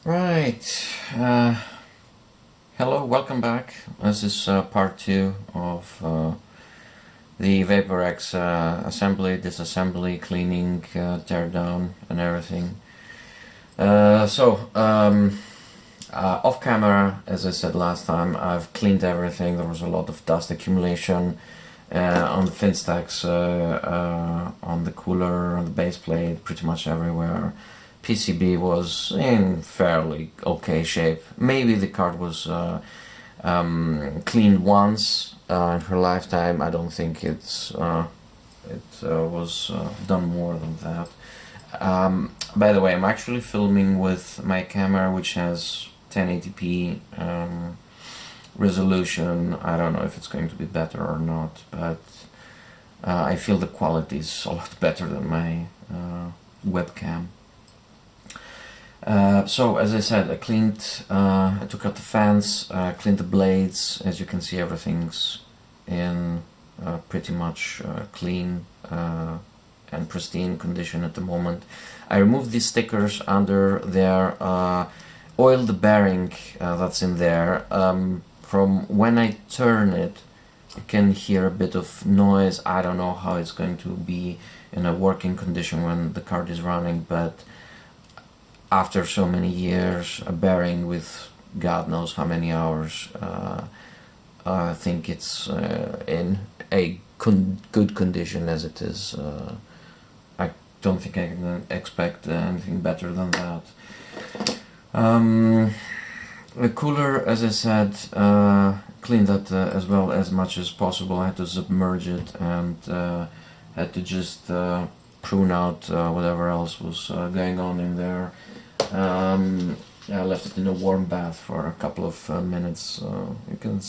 Right. Hello, welcome back. This is part 2 of the VaporX assembly, disassembly, cleaning, teardown, and everything. Off camera, as I said last time, I've cleaned everything. There was a lot of dust accumulation on the fin stacks, on the cooler, on the base plate, pretty much everywhere. PCB was in fairly okay shape. Maybe the card was cleaned once in her lifetime. I don't think it was done more than that. By the way, I'm actually filming with my camera, which has 1080p resolution. I don't know if it's going to be better or not, but I feel the quality is a lot better than my webcam. So as I said, I cleaned, I took out the fans, cleaned the blades. As you can see, everything's in pretty much clean and pristine condition at the moment. I removed these stickers under there, oiled the bearing that's in there. From when I turn it, you can hear a bit of noise. I don't know how it's going to be in a working condition when the card is running, but after so many years, a bearing with God knows how many hours, I think it's in a good condition as it is. I don't think I can expect anything better than that. The cooler, as I said, cleaned that as well as much as possible. I had to submerge it and had to just prune out whatever else was going on in there. I left it in a warm bath for a couple of minutes. You can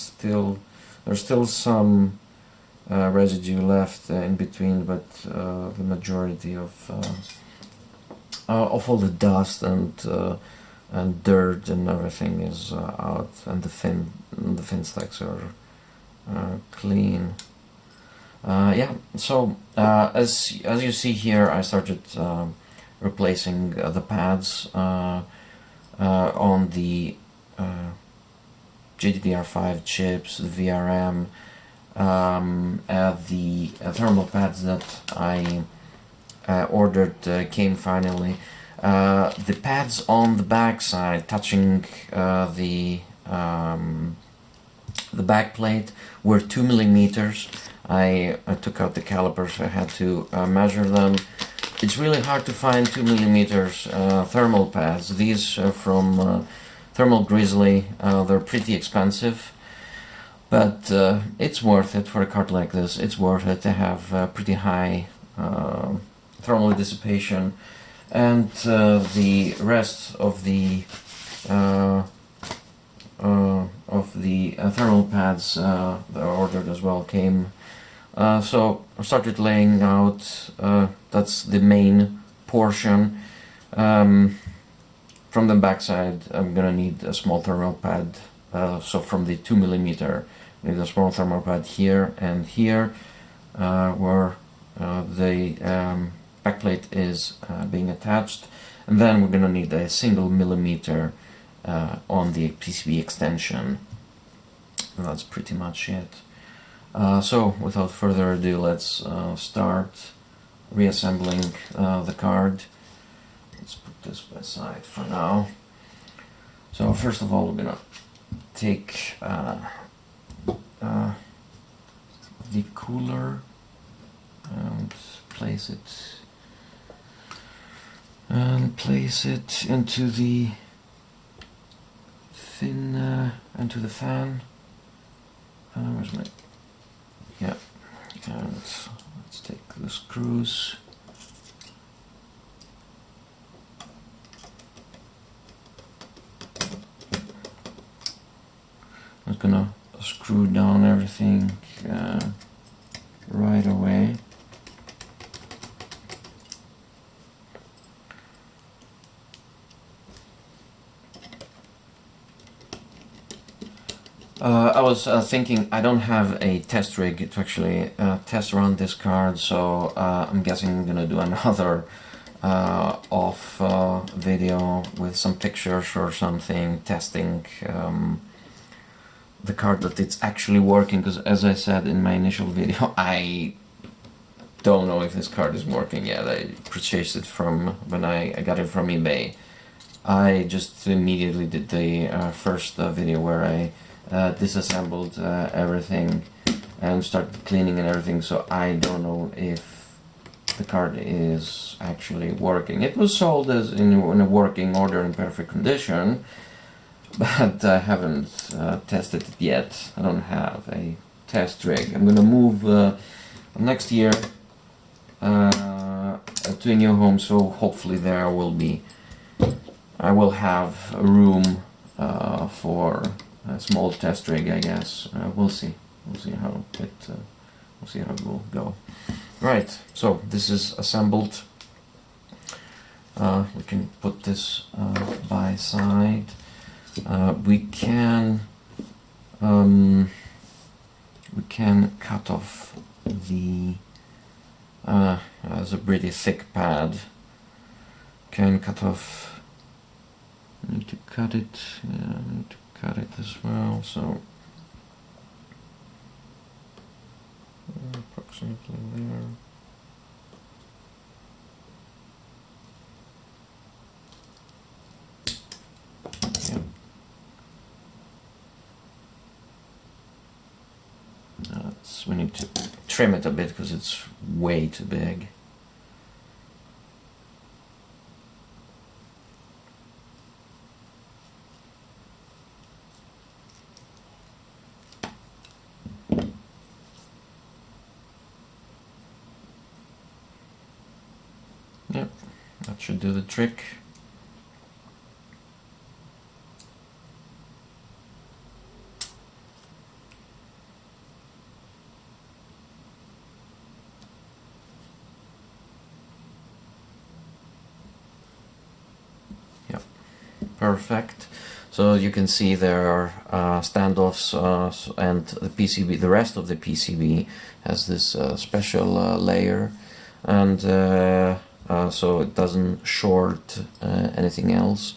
there's still some residue left in between, but the majority of all the dust and dirt and everything is out, and the fin stacks are clean. Yeah. So as you see here, I started replacing the pads on the GDDR5 chips, the VRM, the thermal pads that I ordered came finally. The pads on the back side touching the back plate were 2 millimeters. I took out the calipers, I had to measure them. It's really hard to find 2 millimeters thermal pads. These are from Thermal Grizzly. They're pretty expensive, but it's worth it for a card like this. It's worth it to have pretty high thermal dissipation, and the rest of the thermal pads that I ordered as well came. So I started laying out, that's the main portion. From the backside I'm gonna need a small thermal pad, so from the 2 millimeter, I need a small thermal pad here and here, where the backplate is being attached, and then we're gonna need a single millimeter on the PCB extension. And that's pretty much it. So without further ado, let's start reassembling the card. Let's put this aside for now. So first of all, we're gonna take the cooler and place it into the into the fan. Where's my... Yeah, and let's take the screws. I'm gonna screw down everything right away. I was thinking I don't have a test rig to actually test around this card, so I'm guessing I'm gonna do another of video with some pictures or something, testing the card, that it's actually working, because as I said in my initial video, I don't know if this card is working yet. I purchased it from, when I got it from eBay. I just immediately did the first video where I disassembled everything and started cleaning and everything, so I don't know if the card is actually working. It was sold as in a working order in perfect condition, but I haven't tested it yet. I don't have a test rig. I'm gonna move next year to a new home, so hopefully there will be, I will have a room for a small test rig, I guess. We'll see. We'll see how it will go. Right. So this is assembled. We can put this by side. We can cut off the. As a pretty thick pad. Can cut off. I need to cut it. Yeah, I need to cut it as well. So approximately there. Yep. We need to trim it a bit because it's way too big. Yep, that should do the trick. Yep, perfect. So you can see there are standoffs, and the PCB, the rest of the PCB has this special layer, and so it doesn't short anything else.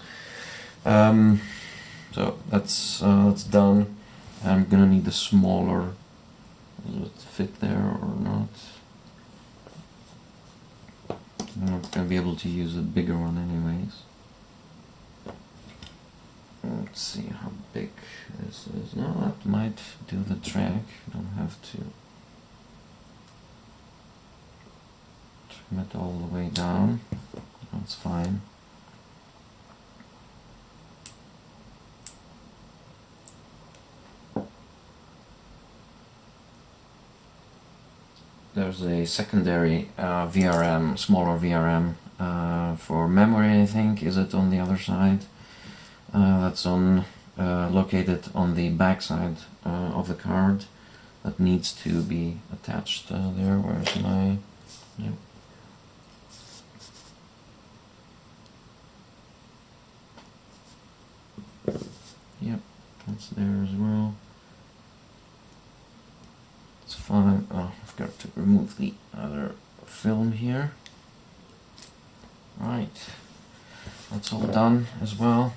So that's done. I'm gonna need a smaller. Does it fit there or not? I'm not gonna be able to use a bigger one anyways. Let's see how big this is. No, that might do the trick. Don't have to trim it all the way down. That's fine. There's a secondary VRM, smaller VRM for memory, I think. Is it on the other side? That's on located on the back side of the card. That needs to be attached there. Where's my? Yep. Yep, that's there as well. It's fine. Oh, I've got to remove the other film here. Right, that's all done as well.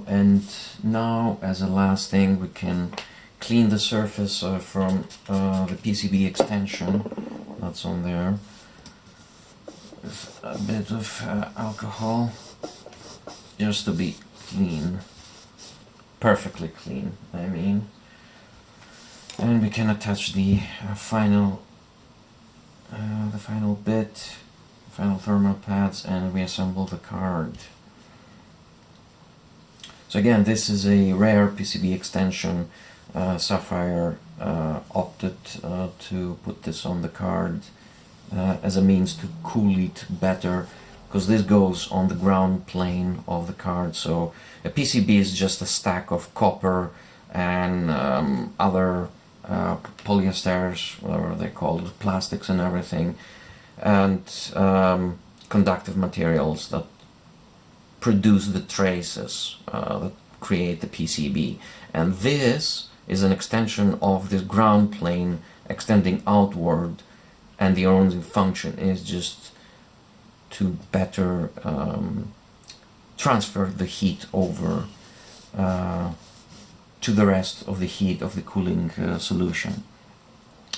And now, as a last thing, we can clean the surface from the PCB extension that's on there with a bit of alcohol, just to be clean, perfectly clean, I mean. And we can attach the final bit, final thermal pads, and reassemble the card. So again, this is a rare PCB extension. Sapphire opted to put this on the card as a means to cool it better, because this goes on the ground plane of the card. So a PCB is just a stack of copper and other polyesters, whatever they call it, plastics and everything, and conductive materials that produce the traces that create the PCB. And this is an extension of this ground plane extending outward and the only function is just to better transfer the heat over to the rest of the heat of the cooling solution.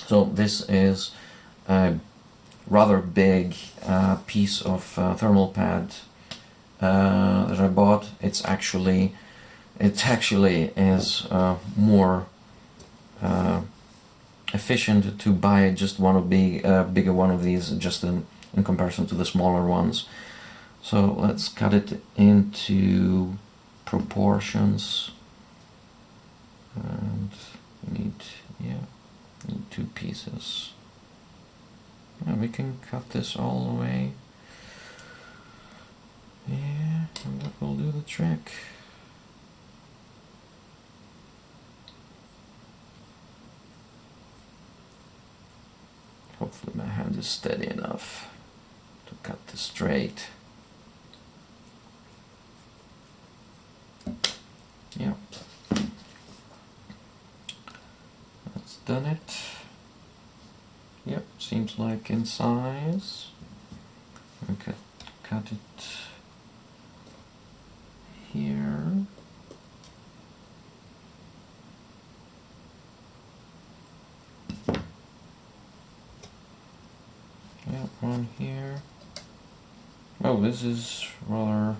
So this is a rather big piece of thermal pad that I bought. It actually is more efficient to buy just one of bigger one of these, just in comparison to the smaller ones. So let's cut it into proportions, and we need two pieces. Yeah, we can cut this all the way. Yeah, and that will do the trick. Hopefully my hand is steady enough to cut this straight. Yeah, that's done it. Yep, seems like in size. We could cut it here. Yeah, one here. Oh, this is rather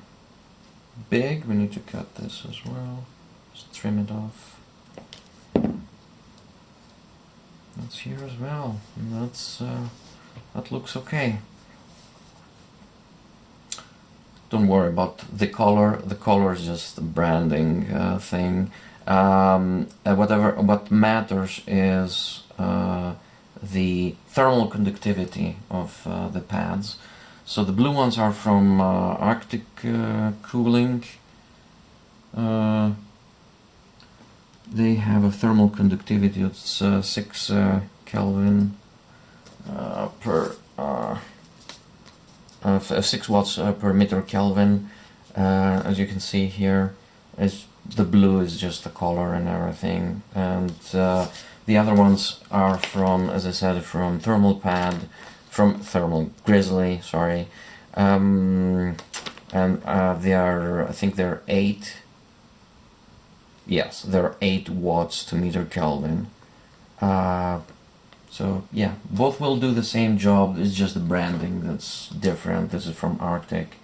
big. We need to cut this as well. Just trim it off. That's here as well, and that looks okay. Don't worry about the color. The color is just a branding thing. What matters is the thermal conductivity of the pads. So the blue ones are from Arctic Cooling. They have a thermal conductivity of 6 Kelvin per 6 watts per meter Kelvin. As you can see here, the blue is just the color and everything, and the other ones are from, as I said, from Thermal Grizzly, sorry, and they are, I think they're 8. Yes, they're 8 watts to meter Kelvin. So yeah, both will do the same job. It's just the branding that's different. This is from Arctic,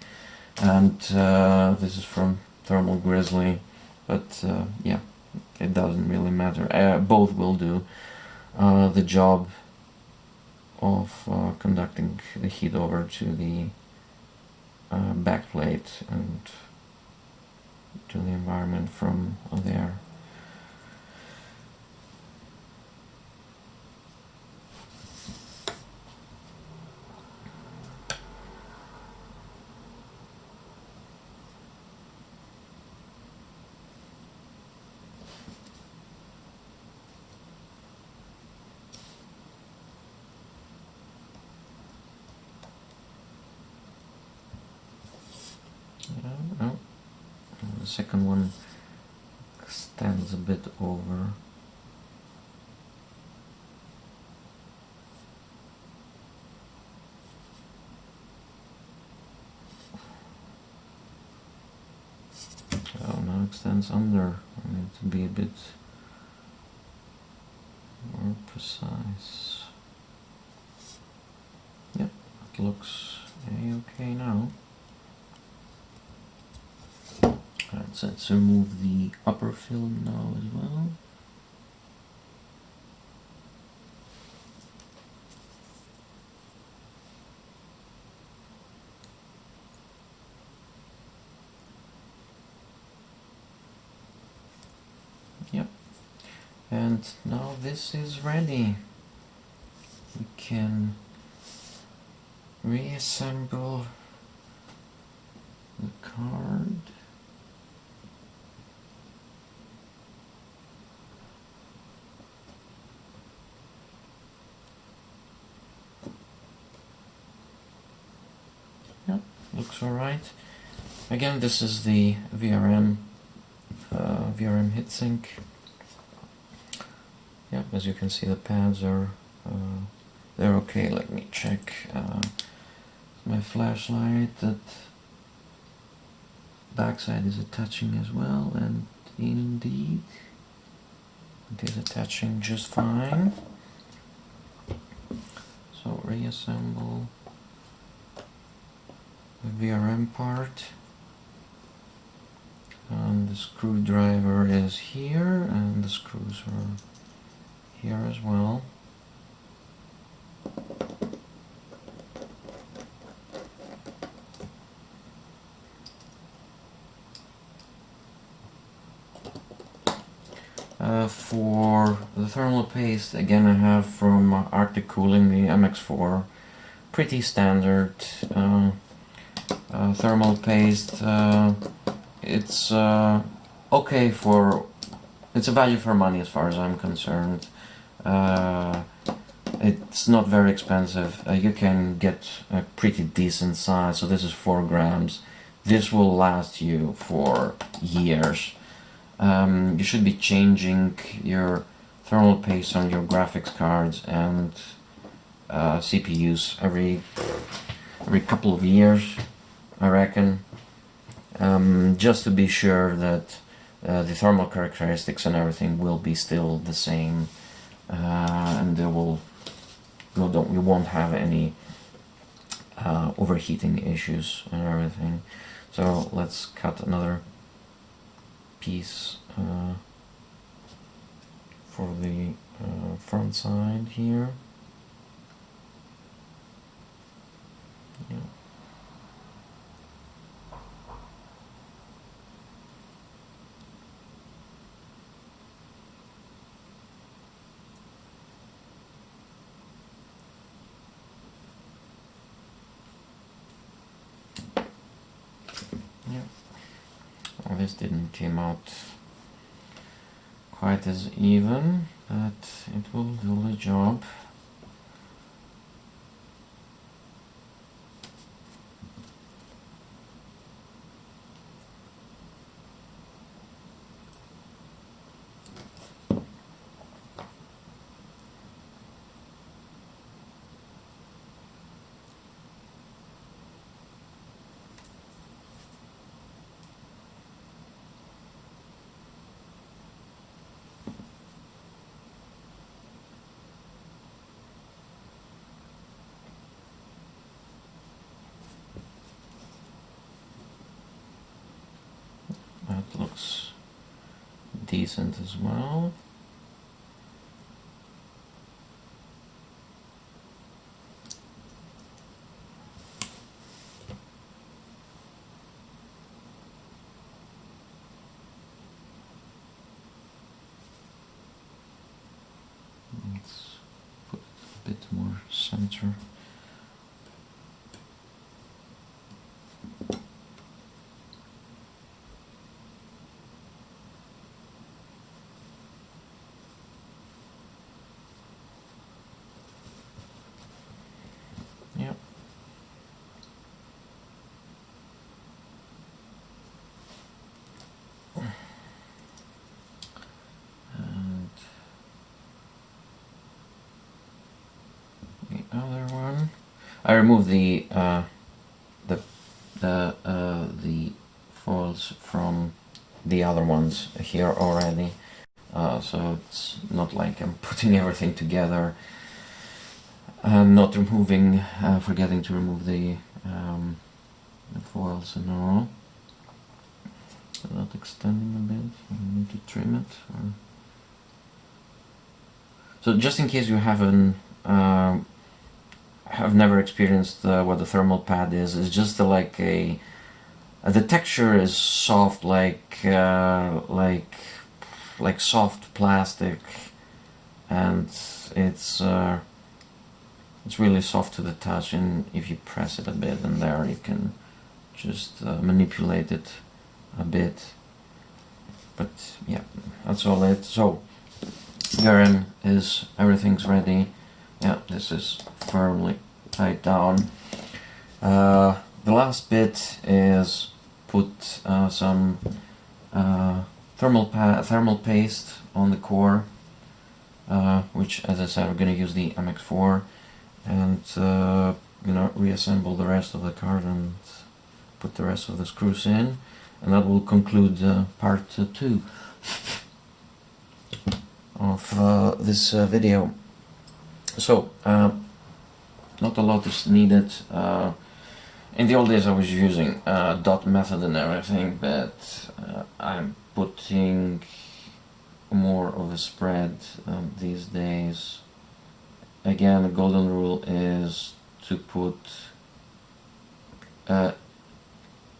and this is from Thermal Grizzly. But yeah, it doesn't really matter. Both will do the job of conducting the heat over to the backplate and to the environment from there. Oh. The second one extends a bit over. Oh, now extends under. I need to be a bit more precise. Yep, it looks okay now. Alright, so let's remove the upper film now as well. Yep, and now this is ready. We can reassemble the card. Looks alright. Again, this is the VRM heatsink. Yep, as you can see, the pads are they're okay. Let me check my flashlight that backside is attaching as well, and indeed it is attaching just fine. So reassemble the VRM part, and the screwdriver is here, and the screws are here as well. For the thermal paste, again I have from Arctic Cooling the MX4, pretty standard thermal paste. It's okay for, it's a value for money as far as I'm concerned. It's not very expensive. You can get a pretty decent size. So this is 4 grams. This will last you for years. You should be changing your thermal paste on your graphics cards and CPUs every couple of years, I reckon, just to be sure that the thermal characteristics and everything will be still the same, and we won't have any overheating issues and everything. So let's cut another piece for the front side here. Yeah. Well, this didn't came out quite as even, but it will do the job. That looks decent as well. Let's put a bit more center. Yep. And the other one, I removed the foils from the other ones here already, so it's not like I'm putting everything together. I'm not removing, forgetting to remove the foils and all. So that extending a bit, I need to trim it. So just in case you haven't, have never experienced what the thermal pad is, it's just like the texture is soft, like soft plastic, and it's really soft to the touch, and if you press it a bit in there, you can just manipulate it a bit. But yeah, that's all it. So VRM is, everything's ready. Yeah, this is firmly tied down. The last bit is put some thermal paste on the core, which, as I said, we're going to use the MX4. and you know, reassemble the rest of the card and put the rest of the screws in, and that will conclude part 2 of this video. So not a lot is needed. In the old days I was using dot method and everything, but I'm putting more of a spread these days. Again, the golden rule is to put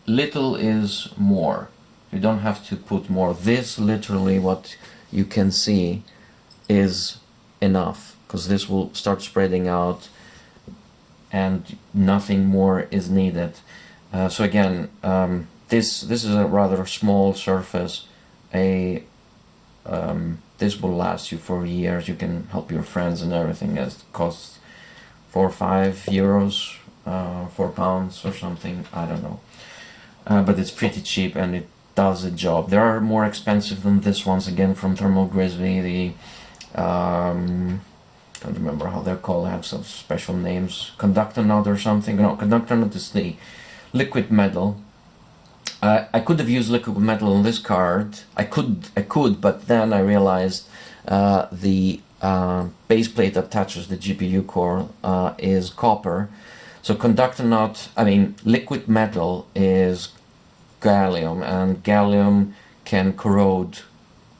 little is more. You don't have to put more. This literally, what you can see, is enough, because this will start spreading out and nothing more is needed. So again, this is a rather small surface. This will last you for years. You can help your friends and everything. It costs 4 or 5 euros, £4 or something, I don't know. But it's pretty cheap and it does a job. There are more expensive than this ones, again from Thermal Grizzly. The can't remember how they're called, they have some special names. Conductor nut or something. No, conductor nut is the liquid metal. I could have used liquid metal on this card. I could, but then I realized the base plate that attaches the GPU core is copper. So conductor nut, I mean liquid metal is gallium, and gallium can corrode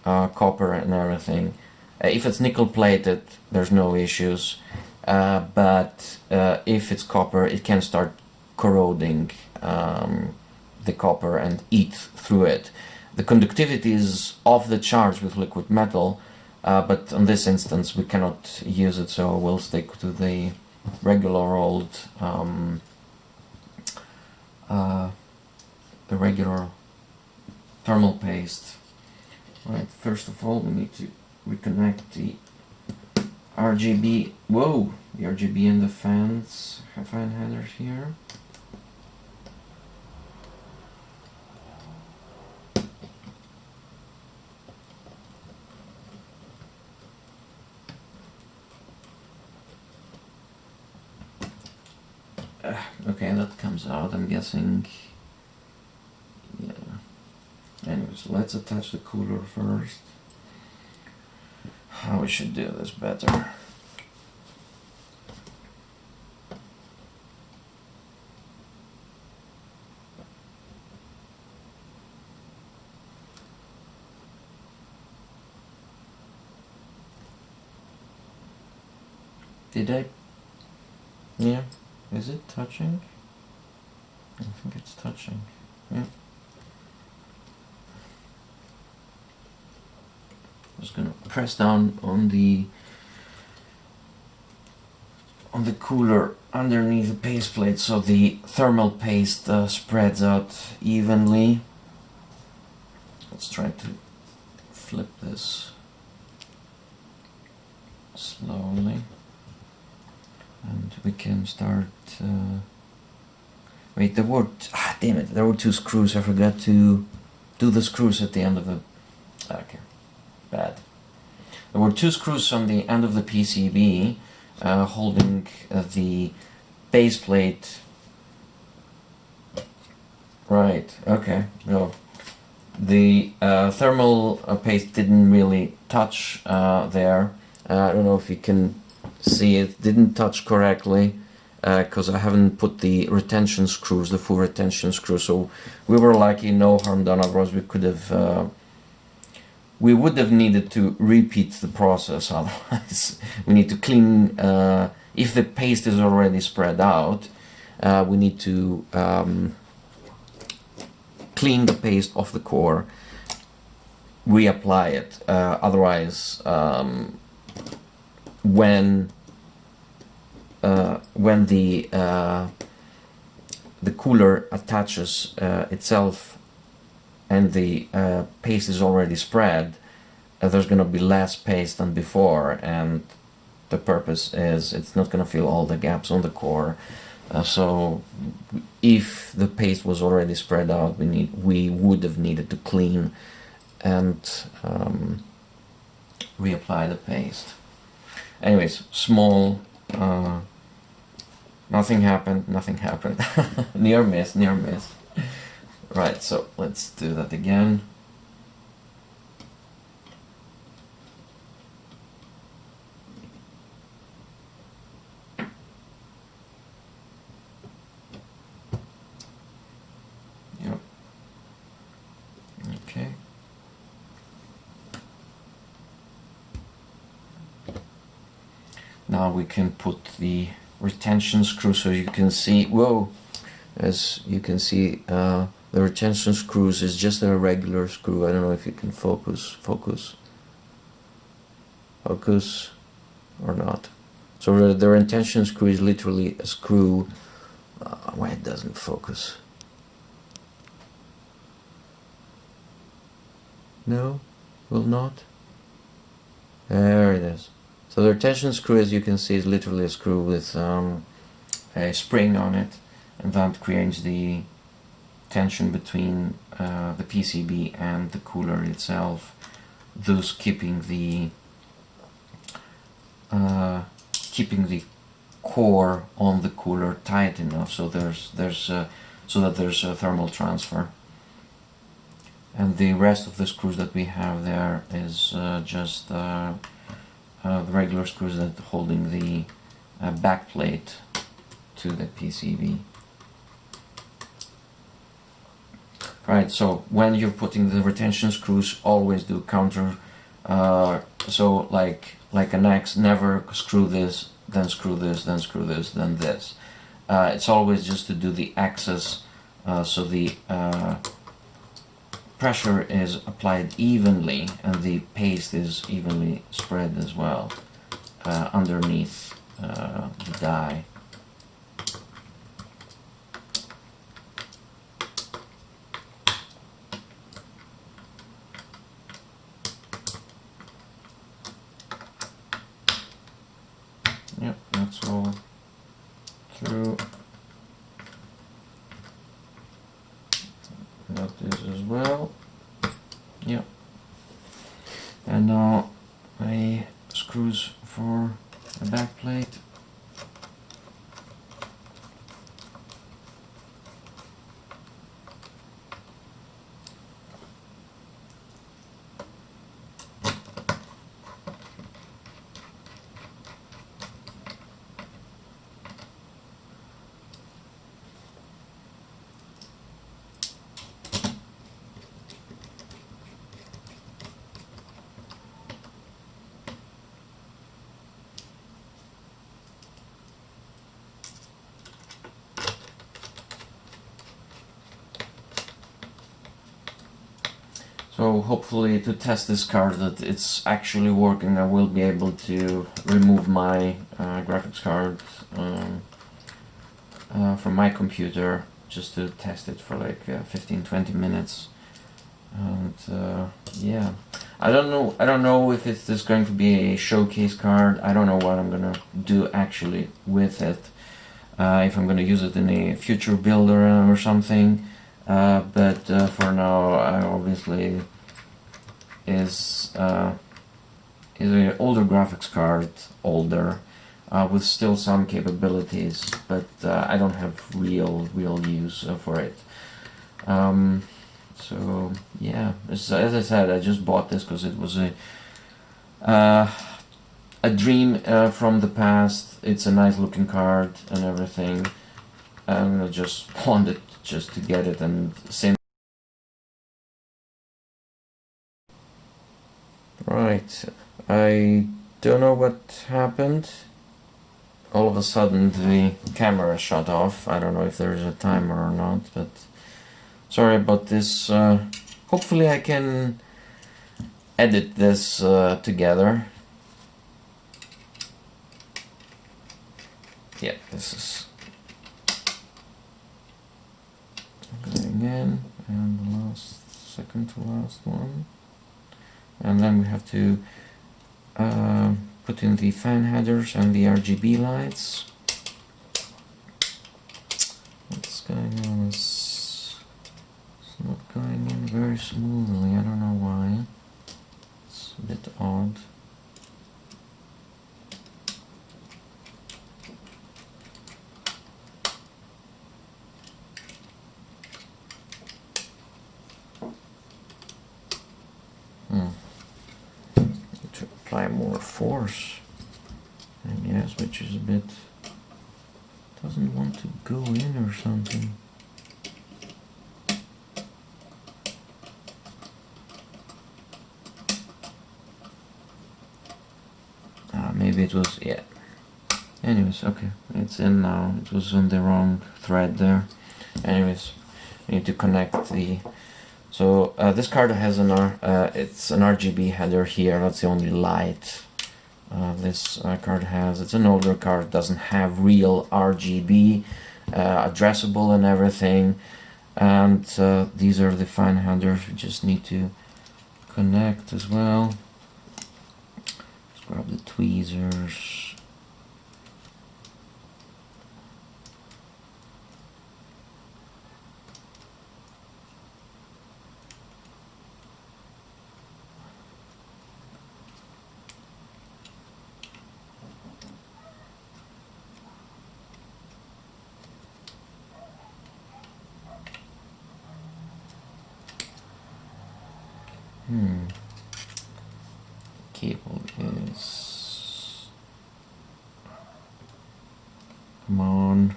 copper and everything. If it's nickel plated, there's no issues, but if it's copper, it can start corroding the copper and eat through it. The conductivity is off the charts with liquid metal, but in this instance we cannot use it, so we'll stick to the regular old the regular thermal paste. Right, first of all we need to reconnect the RGB, the RGB and the fan headers here. Okay, that comes out, I'm guessing. Yeah. Anyways, let's attach the cooler first. How we should do this better. Did I? Yeah. Is it touching? I think it's touching. Yeah. Just gonna press down on the cooler underneath the paste plate so the thermal paste spreads out evenly. Let's try to flip this slowly. And we can start. Wait, there were. Damn it! There were 2 screws. I forgot to do the screws at the end of the. Okay, bad. There were 2 screws on the end of the PCB holding the base plate. Right. Okay. No, the thermal paste didn't really touch there. I don't know if you can see, it didn't touch correctly because I haven't put the retention screws, the full retention screws. So we were lucky, no harm done. Otherwise, we would have needed to repeat the process. Otherwise, we need to clean. If the paste is already spread out, we need to clean the paste off the core, reapply it. Otherwise, when the cooler attaches itself and the paste is already spread, there's going to be less paste than before, and the purpose is it's not going to fill all the gaps on the core. So if the paste was already spread out, we would have needed to clean and reapply the paste. Anyways, small Nothing happened, nothing happened. Near miss, near miss. Right, so let's do that again. Yep. Okay. Now we can put the retention screw so you can see, whoa, as you can see, the retention screws is just a regular screw. I don't know if you can focus or not. So the retention screw is literally a screw. Why it doesn't focus? No, will not. There it is. So the retention screw, as you can see, is literally a screw with a spring on it, and that creates the tension between the PCB and the cooler itself, thus keeping the core on the cooler tight enough so that there's a thermal transfer. And the rest of the screws that we have there is just the regular screws that holding the back plate to the PCB. Right, so when you're putting the retention screws, always do counter. So like an X, never screw this, then screw this, then screw this, then this. It's always just to do the axis, so the pressure is applied evenly and the paste is evenly spread as well underneath the die. Yep, that's all through. Got this as well. Yep. And now my screws for the back plate. So hopefully, to test this card that it's actually working, I will be able to remove my graphics card from my computer just to test it for like 15-20 minutes. And yeah, I don't know if it's just going to be a showcase card. I don't know what I'm gonna do actually with it, if I'm gonna use it in a future build or something. But for now, I obviously is an older graphics card, with still some capabilities, but I don't have real use for it. So yeah, as I said, I just bought this because it was a dream from the past. It's a nice looking card and everything. I just wanted just to get it, and same. Right, I don't know what happened. All of a sudden the camera shut off. I don't know if there's a timer or not, but sorry about this. Hopefully I can edit this together. Yeah, this is going in, and the last, second to last one. And then we have to put in the fan headers and the RGB lights. What's going on? It's not going in very smoothly. I don't know why. It's a bit odd. force, I guess, which is a bit, doesn't want to go in or something. Maybe it was, yeah. Anyways, okay, it's in now. It was on the wrong thread there. Anyways, we need to connect the. So this card has it's an RGB header here. That's the only light this card has. It's an older card. Doesn't have real RGB, addressable and everything. And these are the fan headers. We just need to connect as well. Grab the tweezers. Cable is, come on,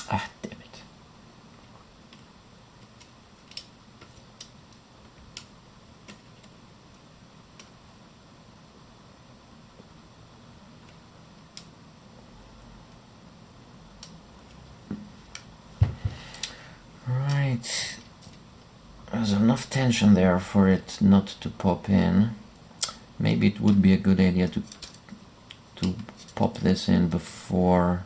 damn it. There's enough tension there for it not to pop in. Maybe it would be a good idea to pop this in before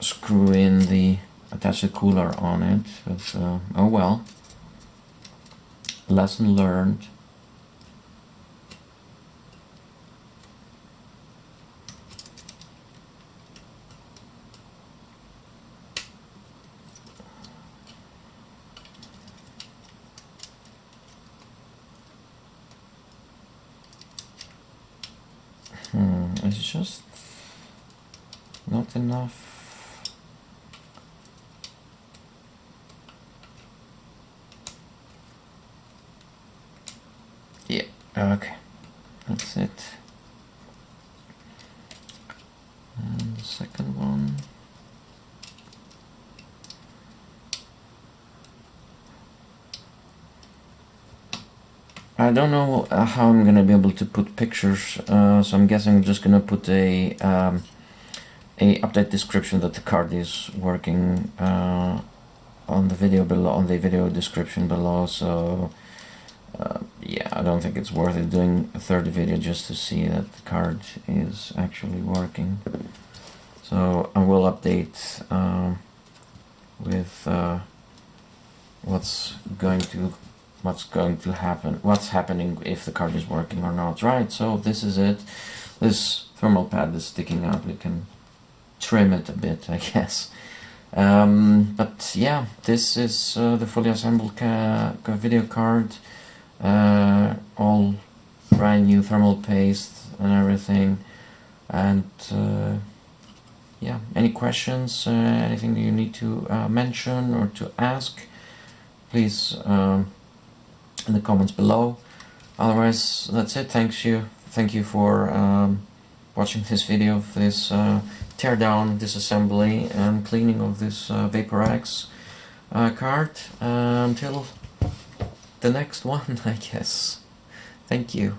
screw in the attach the cooler on it. But oh well. Lesson learned. It's just not enough. Yeah, okay, that's it. And the second one. I don't know how I'm gonna be able to put pictures, so I'm guessing I'm just gonna put a update description that the card is working on the video below, on the video description below. So yeah, I don't think it's worth it doing a third video just to see that the card is actually working. So I will update with what's happening if the card is working or not. Right, so this is it. This thermal pad is sticking out. We can trim it a bit, I guess. But yeah, this is the fully assembled video card. All brand new thermal paste and everything. And yeah, any questions, anything that you need to mention or to ask, please in the comments below. Otherwise, that's it. Thank you for watching this video of this teardown, disassembly and cleaning of this Vaporex card. Until the next one, I guess. Thank you.